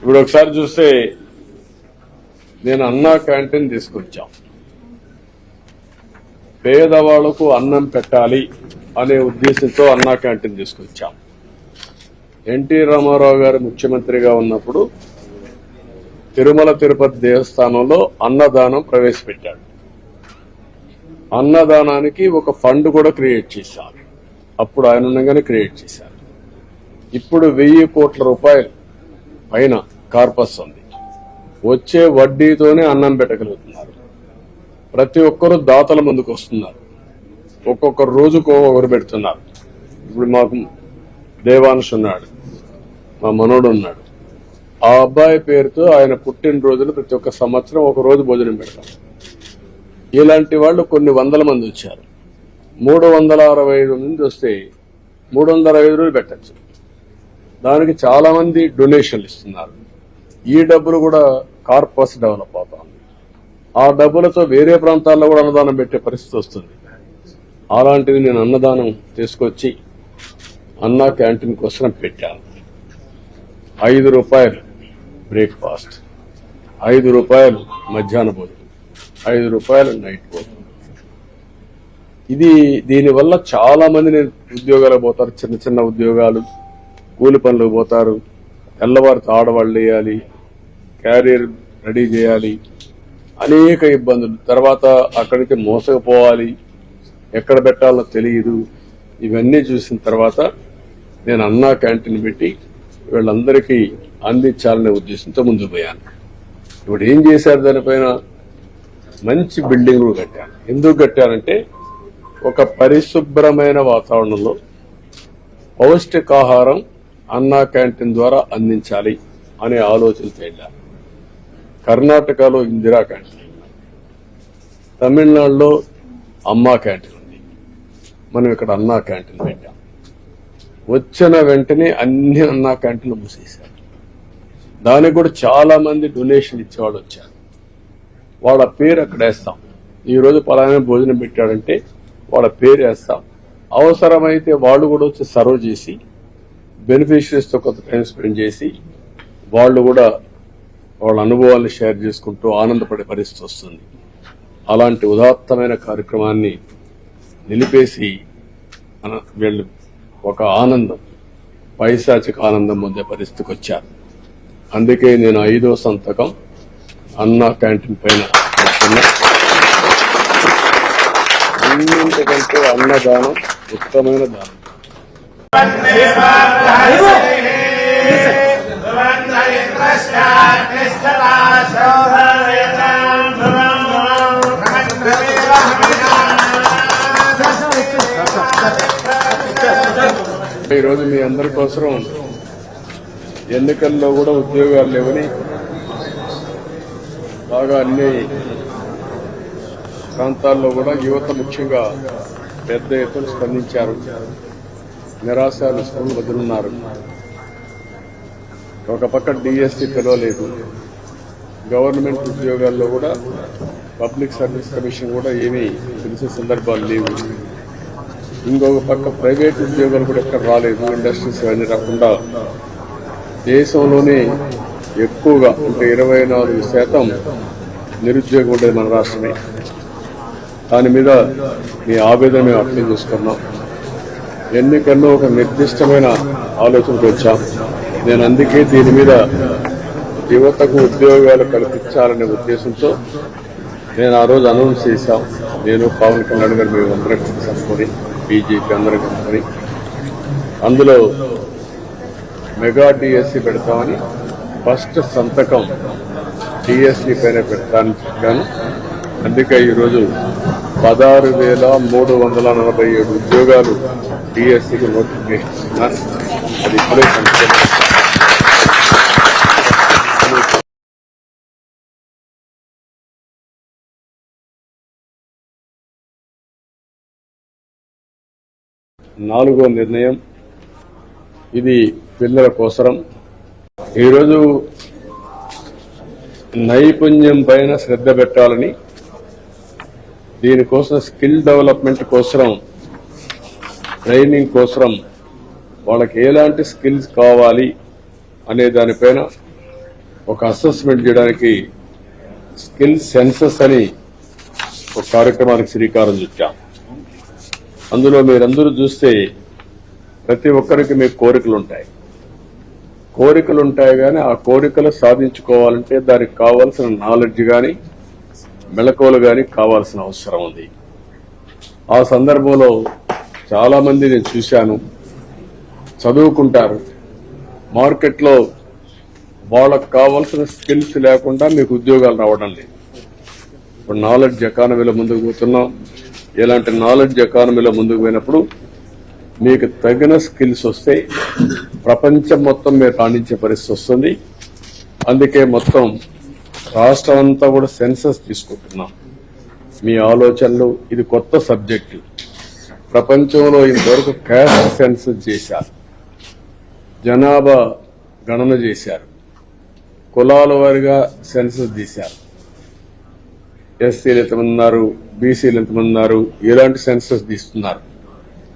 ఇప్పుడు ఒకసారి చూస్తే నేను అన్నా క్యాంటీన్ తీసుకొచ్చాం. పేదవాళ్లకు అన్నం పెట్టాలి అనే ఉద్దేశంతో అన్నా క్యాంటీన్ తీసుకొచ్చాం. ఎన్టీ రామారావు గారు ముఖ్యమంత్రిగా ఉన్నప్పుడు తిరుమల తిరుపతి దేవస్థానంలో అన్నదానం ప్రవేశపెట్టాడు. అన్నదానానికి ఒక ఫండ్ కూడా క్రియేట్ చేశారు. అప్పుడు ఆయన ఉండగానే క్రియేట్ చేశారు. ఇప్పుడు 1000 కోట్ల రూపాయలు పైన కార్పస్ ఉంది. వచ్చే వడ్డీతోనే అన్నం పెట్టగలుగుతున్నారు. ప్రతి ఒక్కరూ దాతల ముందుకు వస్తున్నారు. ఒక్కొక్క రోజుకు ఒకరు పెడుతున్నారు. ఇప్పుడు మాకు దేవాంశ్ ఉన్నాడు, మా మనోడు ఉన్నాడు. ఆ అబ్బాయి పేరుతో ఆయన పుట్టినరోజులు ప్రతి ఒక్క సంవత్సరం ఒక రోజు భోజనం పెడతాం. ఇలాంటి వాళ్ళు కొన్ని వందల మంది వచ్చారు. 365 మంది వస్తే 305 రోజులు పెట్టచ్చు. దానికి చాలా మంది డొనేషన్లు ఇస్తున్నారు. ఈ డబ్బులు కూడా కార్పస్ డెవలప్ అవుతుంది. ఆ డబ్బులతో వేరే ప్రాంతాల్లో కూడా అన్నదానం పెట్టే పరిస్థితి వస్తుంది. అలాంటిది నేను అన్నదానం తీసుకొచ్చి అన్నా క్యాంటీన్ కోసం పెట్టాను. 5 రూపాయలు బ్రేక్ఫాస్ట్, 5 రూపాయలు మధ్యాహ్న భోజనం, 5 రూపాయలు నైట్ భోజనం. దీనివల్ల చాలా మంది ఉద్యోగాలకు పోతారు. చిన్న చిన్న ఉద్యోగాలు, కూలి పనులకు పోతారు. తెల్లవారితో ఆడవాళ్ళు వేయాలి, క్యారియర్ రెడీ చేయాలి, అనేక ఇబ్బందులు. తర్వాత అక్కడి నుంచి మోసకపోవాలి, ఎక్కడ పెట్టాలో తెలియదు. ఇవన్నీ చూసిన తర్వాత నేను అన్నా క్యాంటీన్ పెట్టి వీళ్ళందరికీ అందించాలనే ఉద్దేశంతో ముందుకు పోయాను. ఇప్పుడు ఏం చేశారు, దానిపైన మంచి బిల్డింగ్లు కట్టాను. ఎందుకు కట్టానంటే ఒక పరిశుభ్రమైన వాతావరణంలో పౌష్టికాహారం అన్నా క్యాంటీన్ ద్వారా అందించాలి అనే ఆలోచనతో వెళ్ళాను. కర్ణాటకలో ఇందిరా క్యాంటీన్, తమిళనాడులో అమ్మా క్యాంటీన్ ఉంది. మనం ఇక్కడ అన్నా క్యాంటీన్ పెట్టాం. వచ్చిన వెంటనే అన్ని అన్నా క్యాంటీన్లు మూసేశారు. దానికి కూడా చాలా మంది డొనేషన్ ఇచ్చేవాళ్ళు వచ్చారు. వాళ్ళ పేరు అక్కడ వేస్తాం. ఈ రోజు పలానా భోజనం పెట్టాడంటే వాళ్ళ పేరు వేస్తాం. అవసరమైతే వాళ్ళు కూడా వచ్చి సర్వ్ చేసి బెనిఫిషరీస్తో కొంత టైం స్పెండ్ చేసి వాళ్ళు కూడా వాళ్ళ అనుభవాలను షేర్ చేసుకుంటూ ఆనందపడే పరిస్థితి వస్తుంది. అలాంటి ఉదాత్తమైన కార్యక్రమాన్ని నిలిపేసి వీళ్ళు ఒక ఆనందం, పైశాచిక ఆనందం పొందే పరిస్థితికి వచ్చారు. అందుకే నేను 5వ సంతకం అన్నా క్యాంటీన్ పైన పెడుతున్నా. అన్నింటికంటే అన్నదానం ఉత్తమమైన దానం. ఈరోజు మీ అందరి కోసం ఎన్నికల్లో కూడా ఉద్యోగాలు లేవని బాగా అన్ని ప్రాంతాల్లో కూడా యువత ముఖ్యంగా పెద్ద ఎత్తున స్పందించారు. నిరాశలు స్కూల్ వదులున్నారు. ఒక పక్క డిఎస్సి పిలవలేదు. గవర్నమెంట్ ఉద్యోగాల్లో కూడా పబ్లిక్ సర్వీస్ కమిషన్ కూడా ఏమీ తెలిసే సందర్భాలు లేవు. ఇంకొక పక్క ప్రైవేట్ ఉద్యోగాలు కూడా ఎక్కడ రాలేదు. ఇండస్ట్రీస్ అన్ని రాకుండా దేశంలోనే ఎక్కువగా అంటే 24% నిరుద్యోగం ఉండేది మన రాష్ట్రమే. దాని మీద మీ ఆవేదన మేము అర్థం చేసుకున్నాం. ఎన్నికల్లో ఒక నిర్దిష్టమైన ఆలోచనకు వచ్చాం. నేను అందుకే దీని మీద యువతకు ఉద్యోగాలు కల్పించాలనే ఉద్దేశంతో నేను ఆ రోజు అనౌన్స్ చేశాం. నేను పవన్ కళ్యాణ్ గారు మేము అందరం కలుసుకొని బీజేపీ అందరం కలుసుకొని అందులో మెగా డిఎస్సి పెడతామని ఫస్ట్ సంతకం డిఎస్సి పైన పెడతానని చెప్పాను. అందుకే ఈరోజు 16,347 ఉద్యోగాలు డిఎస్సికి నోటిఫికేషన్ ఇస్తున్నాను. అది ఇప్పుడే నాలుగో నిర్ణయం. ఇది పిల్లల కోసరం. ఈరోజు నైపుణ్యం పైన శ్రద్ధ పెట్టాలని, దీనికోసం స్కిల్ డెవలప్మెంట్ కోసం, ట్రైనింగ్ కోసం వాళ్ళకి ఎలాంటి స్కిల్స్ కావాలి అనే దానిపైన ఒక అసెస్మెంట్ చేయడానికి స్కిల్ సెన్సస్ అని ఒక కార్యక్రమానికి శ్రీకారం చుట్టాం. అందులో మీరందరూ చూస్తే ప్రతి ఒక్కరికి మీకు కోరికలు ఉంటాయి కానీ ఆ కోరికలు సాధించుకోవాలంటే దానికి కావాల్సిన నాలెడ్జ్ కానీ మెళకువలు కానీ కావాల్సిన అవసరం ఉంది. ఆ సందర్భంలో చాలా మంది నేను చూశాను, చదువుకుంటారు, మార్కెట్లో వాళ్ళకు కావాల్సిన స్కిల్స్ లేకుండా మీకు ఉద్యోగాలు రావడం లేదు. ఇప్పుడు నాలెడ్జ్ ఎకానమీలో ముందుకు పోతున్నాం. ఇలాంటి నాలెడ్జ్ ఎకానమీలో ముందుకు పోయినప్పుడు మీకు తగిన స్కిల్స్ వస్తే ప్రపంచం మొత్తం మీరు రాణించే పరిస్థితి వస్తుంది. అందుకే మొత్తం రాష్ట్రం అంతా కూడా సెన్సస్ తీసుకుంటున్నాం. మీ ఆలోచనలు, ఇది కొత్త సబ్జెక్టు. ప్రపంచంలో ఇంతవరకు క్యాస్ట్ సెన్సస్ చేశారు, జనాభా గణన చేశారు, కులాల వారిగా సెన్సస్ తీశారు. ఎస్సీలు ఎంతమంది ఉన్నారు, బీసీలు ఎంతమంది ఉన్నారు, ఇలాంటి సెన్సస్ తీస్తున్నారు.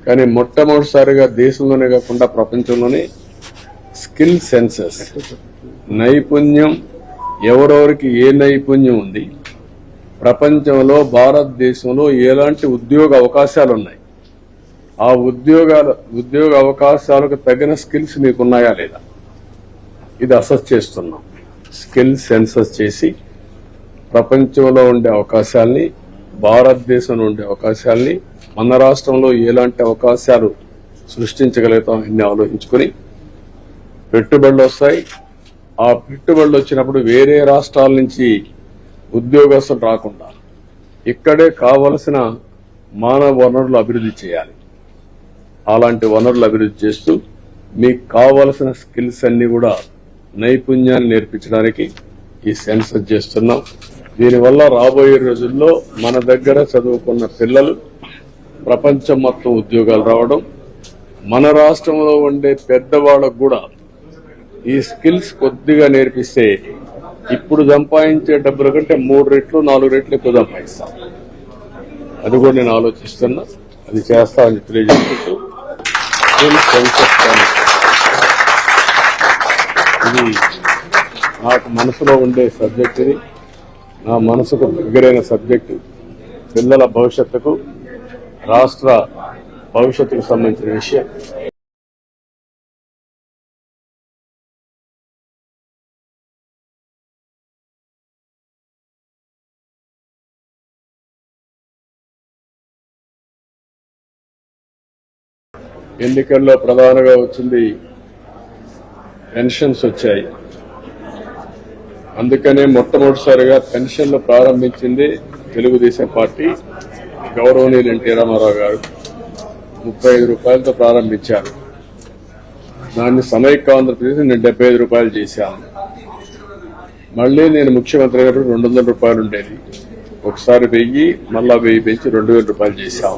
కానీ మొట్టమొదటిసారిగా దేశంలోనే కాకుండా ప్రపంచంలోనే స్కిల్ సెన్సస్, నైపుణ్యం, ఎవరెవరికి ఏ నైపుణ్యం ఉంది, ప్రపంచంలో భారతదేశంలో ఎలాంటి ఉద్యోగ అవకాశాలు ఉన్నాయి, ఆ ఉద్యోగ అవకాశాలకు తగిన స్కిల్స్ మీకున్నాయా లేదా, ఇది అసెస్ చేస్తున్నాం. స్కిల్ సెన్సస్ చేసి ప్రపంచంలో ఉండే అవకాశాలని, భారతదేశంలో ఉండే అవకాశాలని, మన రాష్ట్రంలో ఎలాంటి అవకాశాలు సృష్టించగలుగుతాం ఇన్ని ఆలోచించుకుని పెట్టుబడులు వస్తాయి. ఆ పెట్టుబడులు వచ్చినప్పుడు వేరే రాష్ట్రాల నుంచి ఉద్యోగస్తులు రాకుండా ఇక్కడే కావలసిన మానవ వనరులు అభివృద్ధి చేయాలి. అలాంటి వనరులు అభివృద్ధి చేస్తూ మీకు కావలసిన స్కిల్స్ అన్ని కూడా నైపుణ్యాన్ని నేర్పించడానికి ఈ సెన్సస్ చేస్తున్నాం. దీనివల్ల రాబోయే రోజుల్లో మన దగ్గర చదువుకున్న పిల్లలు ప్రపంచం మొత్తం ఉద్యోగాలు రావడం, మన రాష్ట్రంలో ఉండే పెద్దవాళ్ళకు కూడా ఈ స్కిల్స్ కొద్దిగా నేర్పిస్తే ఇప్పుడు సంపాదించే డబ్బుల కంటే 3 రెట్లు 4 రెట్లు ఎక్కువ సంపాదిస్తాం. అది కూడా నేను ఆలోచిస్తున్నా, అది చేస్తామని తెలియజేస్తూ ఇది నాకు మనసులో ఉండే సబ్జెక్ట్. ఇది నా మనసుకు దగ్గరైన సబ్జెక్టు. పిల్లల భవిష్యత్తుకు, రాష్ట్ర భవిష్యత్తుకు సంబంధించిన విషయం. ఎన్నికల్లో ప్రధానంగా వచ్చింది పెన్షన్స్ వచ్చాయి. అందుకనే మొట్టమొదటిసారిగా పెన్షన్లు ప్రారంభించింది తెలుగుదేశం పార్టీ, గౌరవనీయులు ఎన్టీ రామారావు గారు 35 రూపాయలతో ప్రారంభించారు. దాన్ని సమైక్య ఆంధ్రప్రదేశ్ నేను 75 రూపాయలు చేశాను. మళ్లీ నేను ముఖ్యమంత్రి గారు 200 రూపాయలు ఉండేది, ఒకసారి 1000, మళ్ళా 1000 పెంచి 2000 రూపాయలు చేశాం.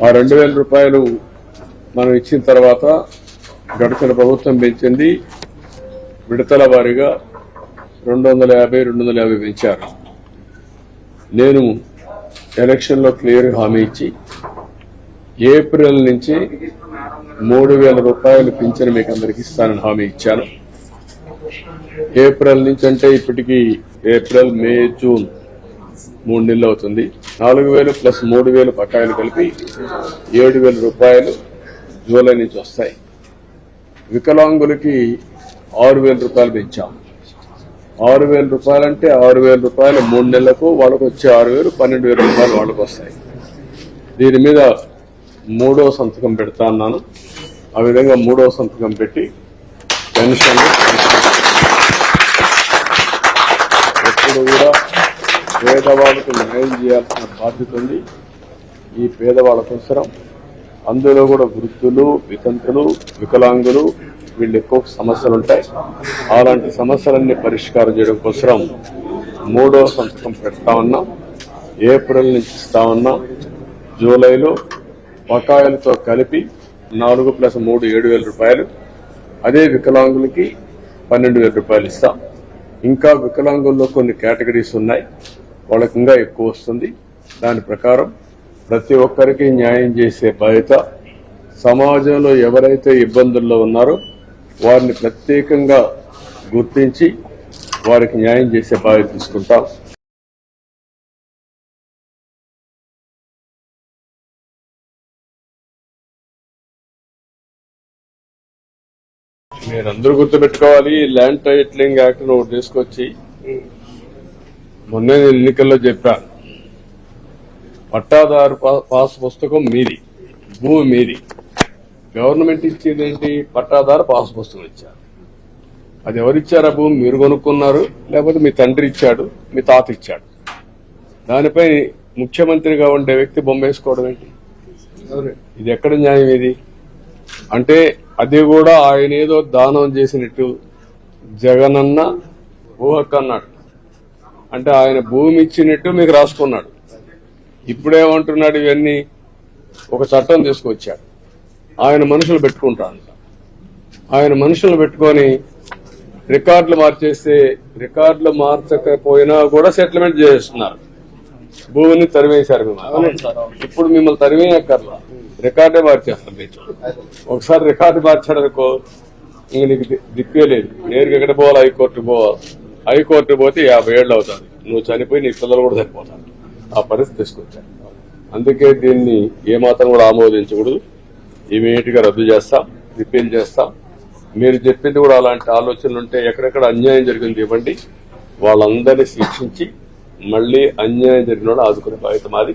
ఆ 2000 రూపాయలు మనం ఇచ్చిన తర్వాత గడిచిన ప్రభుత్వం పెంచింది విడతల వారీగా 250 పెంచారు. నేను ఎలక్షన్ లో క్లియర్ హామీ ఇచ్చి ఏప్రిల్ నుంచి 3000 రూపాయలు పింఛను మీకు అందరికి ఇస్తానని హామీ ఇచ్చాను. ఏప్రిల్ నుంచి అంటే ఇప్పటికీ ఏప్రిల్, మే, జూన్ 3 నెలలు అవుతుంది. 4000 ప్లస్ 3000 బకాయిలు కలిపి 7000 రూపాయలు జూలై నుంచి వస్తాయి. వికలాంగులకి 6000 రూపాయలు పెంచాం. 6000 రూపాయలు అంటే 6000 రూపాయలు 3 నెలలకు, వాళ్ళకు వచ్చే 6000 12,000 రూపాయలు వాళ్ళకు వస్తాయి. దీని మీద 3వ సంతకం పెడతా అన్నాను. ఆ విధంగా 3వ సంతకం పెట్టి పెన్షన్లు ఎప్పుడు కూడా పేదవాళ్ళకు న్యాయం చేయాల్సిన బాధ్యత ఉంది. ఈ పేదవాళ్ళ కోసరం అందులో కూడా వృద్ధులు, వితంతులు, వికలాంగులు, వీళ్ళు ఎక్కువ సమస్యలు ఉంటాయి. అలాంటి సమస్యలన్నీ పరిష్కారం చేయడం కోసం 3వ సంతకం పెడతా ఉన్నాం. ఏప్రిల్ నుంచి ఇస్తా ఉన్నాం. జూలైలో బకాయిలతో కలిపి 4 ప్లస్ 3 7,000 రూపాయలు. అదే వికలాంగులకి 12,000 రూపాయలు ఇస్తాం. ఇంకా వికలాంగుల్లో కొన్ని కేటగిరీస్ ఉన్నాయి, వాళ్ళకి ఇంకా ఎక్కువ వస్తుంది. దాని ప్రకారం ప్రతి ఒక్కరికి న్యాయం చేసే బాధ్యత, సమాజంలో ఎవరైతే ఇబ్బందుల్లో ఉన్నారో వారిని ప్రత్యేకంగా గుర్తించి వారికి న్యాయం చేసే బాధ్యత తీసుకుంటాం. మీరందరూ గుర్తుపెట్టుకోవాలి, ల్యాండ్ టైటిలింగ్ యాక్ట్ ఒకటి తీసుకొచ్చి మొన్న నేను ఎన్నికల్లో చెప్పాను, పట్టాదారు పాస్ పుస్తకం మీది, భూమి మీది. గవర్నమెంట్ ఇచ్చేది ఏంటి? పట్టాదారు పాస్ పుస్తకం ఇచ్చారు. అది ఎవరిచ్చారు? ఆ భూమి మీరు కొనుక్కున్నారు, లేకపోతే మీ తండ్రి ఇచ్చాడు, మీ తాత ఇచ్చాడు. దానిపై ముఖ్యమంత్రిగా ఉండే వ్యక్తి బొమ్మ వేసుకోవడం ఏంటి? ఇది ఎక్కడ న్యాయం? ఇది అంటే అది కూడా ఆయన ఏదో దానం చేసినట్టు జగనన్న ఊహకు అన్నాడు. అంటే ఆయన భూమి ఇచ్చినట్టు మీకు రాసుకున్నాడు. ఇప్పుడేమంటున్నాడు? ఇవన్నీ ఒక చట్టం తీసుకొచ్చాడు. ఆయన మనుషులు పెట్టుకుంటాడంట. ఆయన మనుషులు పెట్టుకొని రికార్డులు మార్చేస్తే, రికార్డులు మార్చకపోయినా కూడా సెటిల్మెంట్ చేస్తున్నారు. భూమిని తరివేశారు మిమ్మల్ని. ఇప్పుడు మిమ్మల్ని తరివేయక్కర్లా, రికార్డే మార్చేస్తారు. ఒకసారి రికార్డు మార్చాడనుకో, ఇంక నీకు దిక్కే లేదు. నేరుగా ఎక్కడ పోవాలి? హైకోర్టు పోవాలి. హైకోర్టు పోతే 50 ఏళ్ళు అవుతుంది. నువ్వు చనిపోయి నీ పిల్లలు కూడా సరిపోతారు. ఆ పరిస్థితి తీసుకొచ్చాడు. అందుకే దీన్ని ఏమాత్రం కూడా ఆమోదించకూడదు. ఇమీడియట్ గా రద్దు చేస్తాం, రిపీల్ చేస్తాం. మీరు చెప్పింది కూడా అలాంటి ఆలోచనలు ఉంటే ఎక్కడెక్కడ అన్యాయం జరిగింది ఇవ్వండి. వాళ్ళందరినీ శిక్షించి మళ్లీ అన్యాయం జరిగిన ఆదుకునే బాధ్యత మాది.